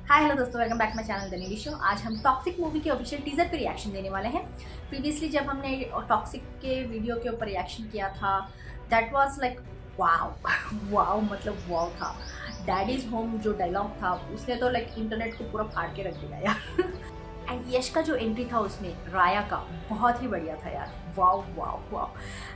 Hi hello दोस्तों, welcome back my channel the नीली show. आज हम टॉक्सिक मूवी के ऑफिशियल टीजर पे रिएक्शन देने वाले हैं। प्रीवियसली जब हमने टॉक्सिक के वीडियो के ऊपर रिएक्शन किया था, that was like wow wow, मतलब वाओ था। डैडीज होम जो डायलॉग था उसने तो लाइक इंटरनेट को पूरा फाड़ के रख दिया यार। एंड यश का जो एंट्री था उसमें राया का, बहुत ही बढ़िया था यार। Wow wow wow.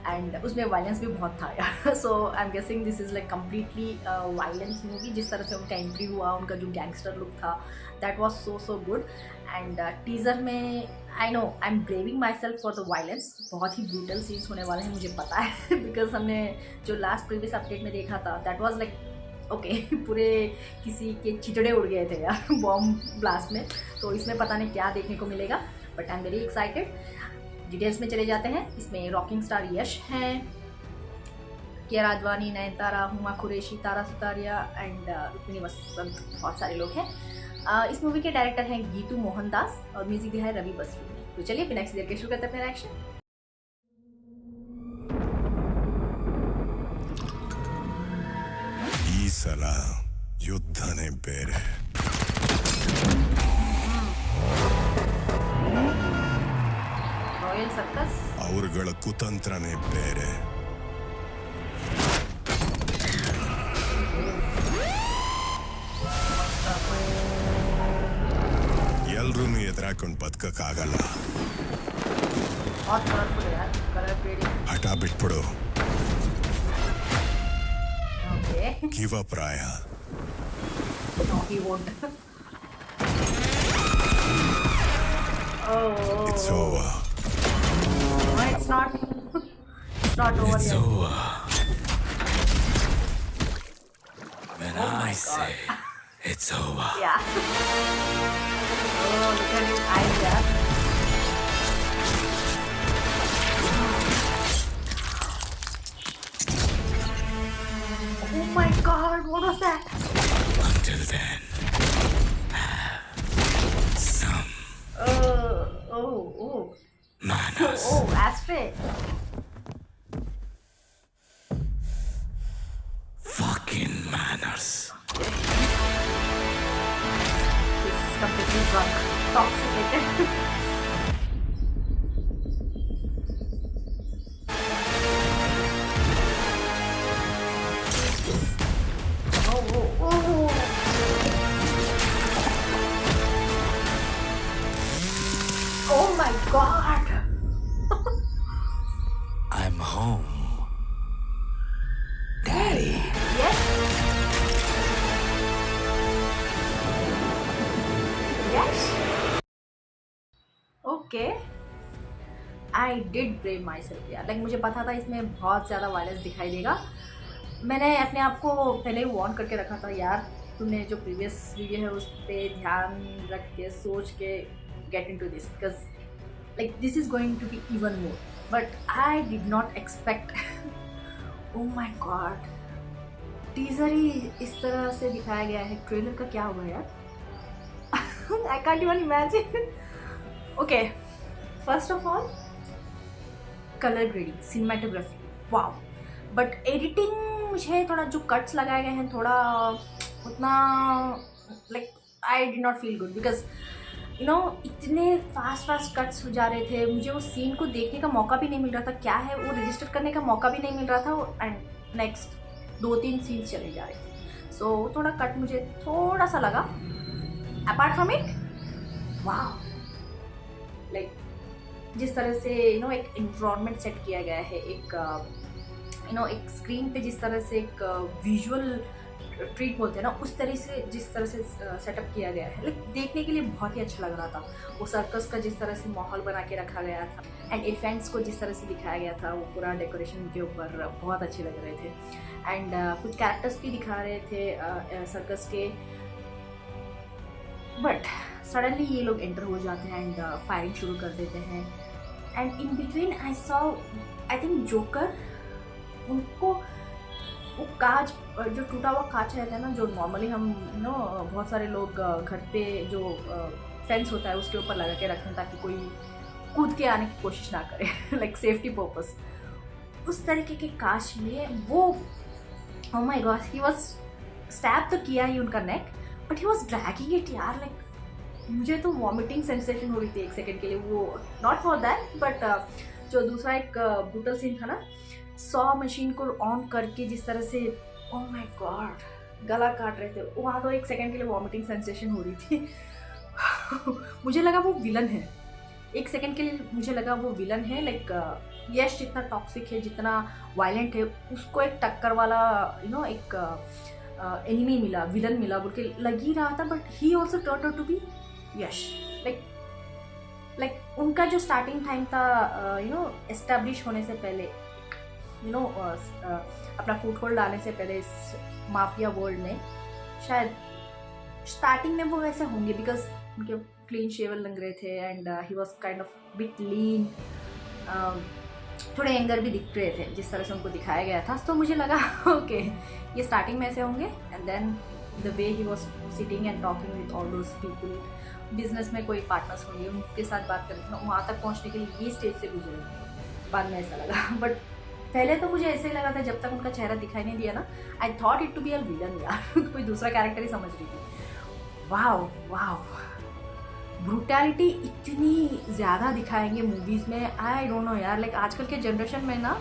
एंड उसमें वायलेंस भी बहुत था यार। So I am guessing this is like completely violence movie. जिस तरह से उनका एंट्री हुआ, उनका जो गैंगस्टर लुक था, that was so good. And teaser में I know I am braving myself for the violence. बहुत ही ब्रूटल सीन्स होने वाले हैं, मुझे पता है। बिकॉज हमने जो लास्ट प्रीवियस अपडेट में देखा था, दैट वॉज लाइक ओके पूरे किसी के चिचड़े उड़ गए थे यार बॉम्ब ब्लास्ट में। तो इसमें पता नहीं क्या देखने को मिलेगा, but I am very excited. Details में चले जाते हैं। इसमें रॉकिंग स्टार यश हैं, कियारा आडवाणी, नयनतारा, हुमा कुरैशी, तारा सुतारिया एंड रुक्मिणी वसंत, बहुत सारे लोग हैं। इस मूवी के डायरेक्टर हैं गीतू मोहनदास और म्यूजिक दिया है रवि बसु ने। तो चलिए बिना किसी देर के शुरू करते हैं अपना रिएक्शन। ಈ ಸಲ ಯುದ್ಧನೇ ಬೇರೆ. रॉयल सर्कस, ಅವರುಗಳ ಕುತಂತ್ರನೇ ಬೇರೆ. ಎಲ್ರೂ ಎದುರಾಕೊಂಡು ಬದುಕಕ್ಕಾಗಲ್ಲ. बहुत कलरफुल है यार, कलर ग्रेडिंग। ಹಠ ಬಿಟ್ಬಿಡು. Okay, give up Raya. no he won't. Oh, it's over. no, it's not. It's not over It's yet. over. When Oh my I say it's over. Yeah. Oh, look at his eyes, yeah. Oh my God, what was that? Until then, have some Oh, manners. oh, ashtray. Fucking manners. He's completely drunk, toxicated. Oh. Oh my God. I'm home. Daddy. Yes. Yes. Okay. I did brave myself यार। Like मुझे पता था इसमें बहुत ज़्यादा violence दिखाई देगा। मैंने अपने आप को पहले ही वार्न करके रखा था यार, तुमने जो प्रीवियस वीडियो है उस पर ध्यान रख के सोच के get into this, because like this is going to be even more, but I did not expect. Oh my god, teaser ही इस तरह से दिखाया गया है। ट्रेलर का क्या हुआ यार? I can't even imagine. Okay, first of all colour grading, cinematography, wow. But editing, मुझे थोड़ा जो कट्स लगाए गए हैं थोड़ा उतना like I did not feel good, because you know इतने फास्ट कट्स हो जा रहे थे, मुझे उस सीन को देखने का मौका भी नहीं मिल रहा था। क्या है वो रजिस्टर करने का मौका भी नहीं मिल रहा था। एंड नेक्स्ट 2-3 सीन्स चले जा रहे थे, सो थोड़ा कट मुझे थोड़ा सा लगा। अपार्ट फ्रॉम इट, वाह, लाइक जिस तरह से यू नो एक इन्वायरमेंट सेट किया गया है, एक यू नो एक स्क्रीन पे जिस तरह से एक विजुअल ट्रीट बोलते हैं ना, उस तरह से जिस तरह से सेटअप किया गया है, लाइक देखने के लिए बहुत ही अच्छा लग रहा था। वो सर्कस का जिस तरह से माहौल बना के रखा गया था, एंड एलिफेंट्स को जिस तरह से दिखाया गया था, वो पूरा डेकोरेशन के ऊपर बहुत अच्छे लग रहे थे। एंड कुछ कैरेक्टर्स भी दिखा रहे थे सर्कस के, बट सडनली ये लोग एंटर हो जाते हैं एंड फायरिंग शुरू कर देते हैं। And in between I saw, I think joker, उनको वो कांच, जो टूटा हुआ कांच रहता है ना, जो नॉर्मली हम यू नो बहुत सारे लोग घर पे जो फेंस होता है उसके ऊपर लगा के रखते हैं ताकि कोई कूद के आने की कोशिश ना करे, लाइक सेफ्टी पर्पस। उस तरीके के कांच में वो, oh my god, he was stab तो किया ही उनका neck, but he was dragging it यार, लाइक मुझे तो वॉमिटिंग सेंसेशन हो रही थी एक सेकेंड के लिए। वो नॉट फॉर दैट, बट जो दूसरा एक ब्रूटल सीन था ना, सॉ मशीन को ऑन करके जिस तरह से, ओह माय गॉड, गला काट रहे थे, वहाँ तो एक सेकेंड के लिए वॉमिटिंग सेंसेशन हो रही थी। मुझे लगा वो विलन है, एक सेकेंड के लिए मुझे लगा वो विलन है। लाइक यश जितना टॉक्सिक है, जितना वायलेंट है, उसको एक टक्कर वाला एक एनिमी मिला, विलन मिला बोल के लग ही रहा था। But he also turn out to be Yash. Like उनका जो स्टार्टिंग टाइम था एस्टेब्लिश होने से पहले, अपना फुटहोल्ड डालने से पहले इस माफिया वर्ल्ड में, शायद स्टार्टिंग में वो वैसे होंगे बिकॉज उनके क्लीन शेवन लग रहे थे and he was kind of bit lean, थोड़े एंगर भी दिख रहे थे जिस तरह से उनको दिखाया गया था। तो मुझे लगा ओके ये स्टार्टिंग में ऐसे होंगे, and then the way he was sitting and talking with all those people, business में कोई पार्टनर्स होंगे, उनके साथ बात करते वहाँ तक पहुँचने के लिए ये स्टेज से गुजरे। बाद में ऐसा लगा, बट पहले तो मुझे ऐसे ही लगा था जब तक उनका चेहरा दिखाई नहीं दिया ना, I thought it to be a villain यार। कोई दूसरा कैरेक्टर ही समझ रही थी। वाओ वाओ, ब्रूटैलिटी इतनी ज़्यादा दिखाएंगे मूवीज़ में, आई डोंट नो यार। लाइक आजकल के जनरेशन में ना,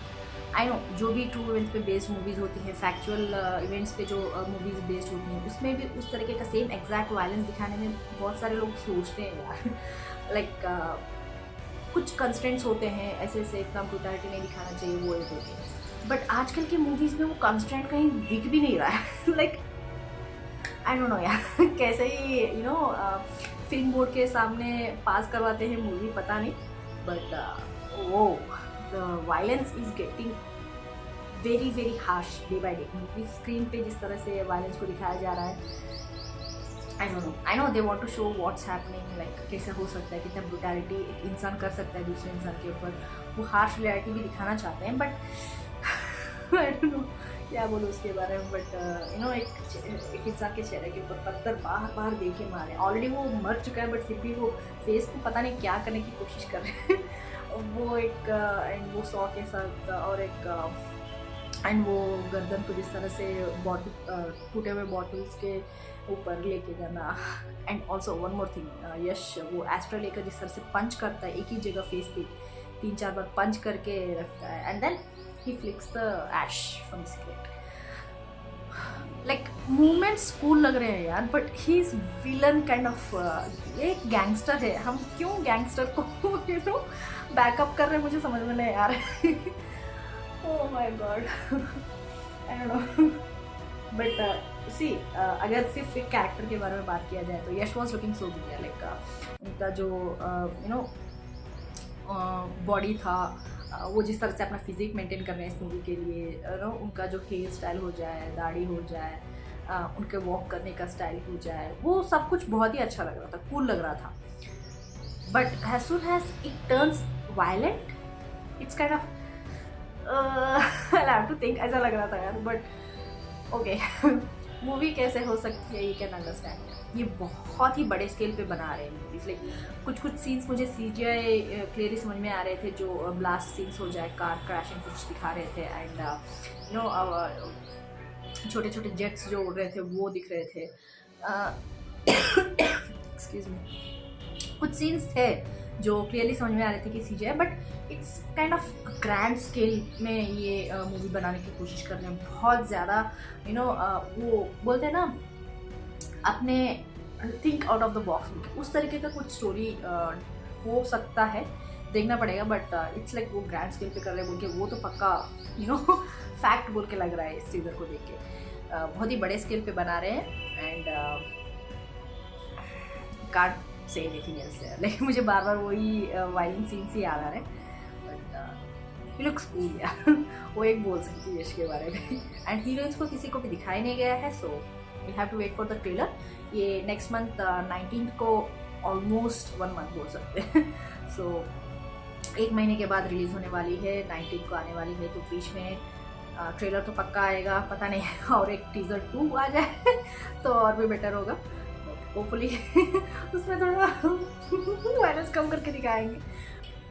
आई नो जो भी ट्रू इवेंट्स पे बेस्ड मूवीज़ होती हैं, फैक्चुअल इवेंट्स पे जो मूवीज़ बेस्ड होती हैं, उसमें भी उस तरीके का सेम एग्जैक्ट वायलेंस दिखाने में बहुत सारे लोग सोचते हैं यार। लाइक कुछ कंस्टेंट्स होते हैं ऐसे ऐसे, इतना ब्रूटैलिटी नहीं दिखाना चाहिए वो एक होती है। बट आजकल की मूवीज़ में वो कंस्टेंट कहीं दिख भी नहीं रहा है। लाइक आई डोंट नो यार, कैसे ही फिल्म बोर्ड के सामने पास करवाते हैं मूवी, पता नहीं। बट वो the violence is getting very very harsh day by day. Movie screen पे जिस तरह से वायलेंस को दिखाया जा रहा है, I know they want to show what's happening, like कैसे हो सकता है, कितना ब्रूटैलिटी एक इंसान कर सकता है दूसरे इंसान के ऊपर, वो हार्श रियलिटी भी दिखाना चाहते हैं। बट आई डोंट नो क्या बोलूँ उसके बारे में। बट एक इंसान के चेहरे के ऊपर पत्थर बार बार दे के मारे, ऑलरेडी वो मर चुका है बट फिर भी वो फेस को पता नहीं क्या करने की कोशिश कर रहे हैं। वो एक एंड वो सॉ के साथ, और एक एंड वो गर्दन को जिस तरह से बॉटल, टूटे हुए बॉटल्स के ऊपर लेके जाना। And also one more thing, Yash वो एस्ट्रा लेकर जिस तरह से पंच करता है एक ही जगह फेस पे 3-4 बार पंच करके रखता है, and then he flicks the ash from his cigarette. Like movements cool लग रहे हैं यार, but he is villain kind of। एक गैंगस्टर है, हम क्यों गैंगस्टर को बैकअप कर रहे हैं, मुझे समझ में नहीं आ रहा है। Oh my God, I don't know। But see, अगर सिर्फ एक कैरेक्टर के बारे में बात किया जाए तो यश was looking so good। Like उनका जो बॉडी था, वो जिस तरह से अपना फिजिक मेंटेन कर रहे हैं इस मूवी के लिए, उनका जो हेयर स्टाइल हो जाए, दाढ़ी हो जाए, उनके वॉक करने का स्टाइल हो जाए, वो सब कुछ बहुत ही अच्छा लग रहा था, कूल लग रहा था। But as soon as it turns violent, it's kind of I'll have to think, ऐसा लग रहा था यार। बट ओके, मूवी कैसे हो सकती है, यू कैन अंडरस्टैंड। ये बहुत ही बड़े स्केल पे बना रहे हैं मूवीज। लाइक कुछ सीन्स मुझे CGI क्लियरली समझ में आ रहे थे, जो ब्लास्ट सीन्स हो जाए, कार क्रैशिंग कुछ दिखा रहे थे, एंड छोटे छोटे जेट्स जो उड़ रहे थे वो दिख रहे थे। एक्सक्यूज मी, कुछ सीन्स थे जो क्लियरली समझ में आ रहे थे कि CGI, but it's kind of grand scale में ये मूवी बनाने की कोशिश कर रहे हैं। बहुत ज़्यादा वो बोलते हैं ना, अपने think out of the box, उस तरीके का कुछ स्टोरी हो सकता है, देखना पड़ेगा। बट इट्स लाइक वो ग्रैंड स्केल पे कर रहे हैं बोल के, वो तो पक्का फैक्ट बोल के लग रहा है इस टीजर को देख के। बहुत ही बड़े स्केल पे बना रहे हैं, and can't say anything else है। लाइक मुझे बार बार वही वायलेंट सीन्स ही याद आ रहे हैं, बट ही लुक्स कूल यार। वो एक बोल सकती है यश के बारे में। एंड हीरोइंस को किसी को भी दिखाई नहीं गया है, so we have to wait for the trailer. ये नेक्स्ट मंथ 19th को, ऑलमोस्ट 1 मंथ बोल सकते हैं। सो 1 महीने के बाद रिलीज़ होने वाली है, 19th को आने वाली है, तो बीच में ट्रेलर तो पक्का आएगा, पता नहीं और एक टीज़र 2 आ जाए तो और भी बेटर होगा। होपफुली उसमें थोड़ा वायलेंस कम करके दिखाएंगे।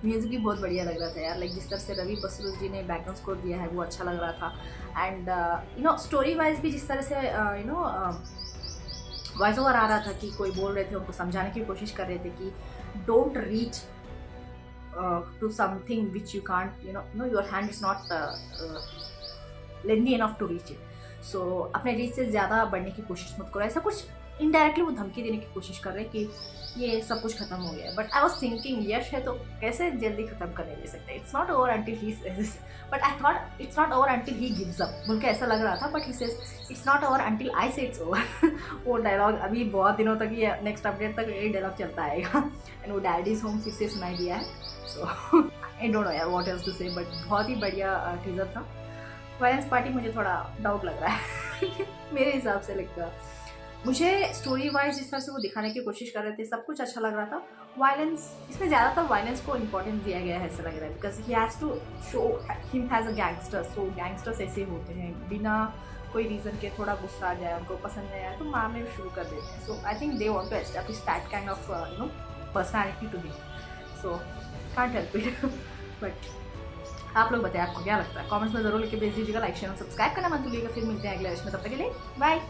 म्यूज़िक भी बहुत बढ़िया लग रहा था यार। लाइक जिस तरह से रवि बसरूल जी ने बैकग्राउंड स्कोर दिया है वो अच्छा लग रहा था। एंड स्टोरी वाइज भी जिस तरह से वॉइस ओवर आ रहा था कि कोई बोल रहे थे, उनको समझाने की कोशिश कर रहे थे कि don't reach to something which you can't, no your hand is not lengthy enough to reach it. So अपने रीच से ज़्यादा बढ़ने की कोशिश मत करो। ऐसा कुछ इनडायरेक्टली वो धमकी देने की कोशिश कर रहे हैं कि ये सब कुछ खत्म हो गया है। बट आई वॉज थिंकिंग यश है तो कैसे जल्दी खत्म करने दे सकते हैं, it's not over until he says, but I thought it's not over until he gives up बोल के ऐसा लग रहा था, but he says it's not over until I से इट्स ओवर। वो डायलॉग अभी बहुत दिनों तक, ये नेक्स्ट अपडेट तक ये डायलॉग चलता आएगा। एंड वो डैडी इज होम फिर से सुनाई दिया है। सो आई डोंट नो यार व्हाट एल्स टू से, बट बहुत ही बढ़िया टीजर था। वायलेंस पार्टी मुझे थोड़ा डाउट लग रहा है मेरे हिसाब से। लगता मुझे स्टोरी वाइज जिस तरह से वो दिखाने की कोशिश कर रहे थे सब कुछ अच्छा लग रहा था। वायलेंस, इसमें ज़्यादातर वायलेंस को इंपॉर्टेंस दिया गया है ऐसा लग रहा है, because he has to show him has a gangster. So gangsters ऐसे होते हैं, बिना कोई रीज़न के थोड़ा गुस्सा आ जाए, उनको पसंद नहीं आया तो मारने शुरू कर देते हैं। So I think they want to establish that kind of personality to be. So can't help it. But आप लोग बताएं आपको क्या लगता है, कमेंट्स में ज़रूर लिख के भेज दीजिएगा। लाइक शेयर और सब्सक्राइब करना मत भूलिएगा। फिर मिलते हैं अगले वर्ष में, तब तक के लिए बाय।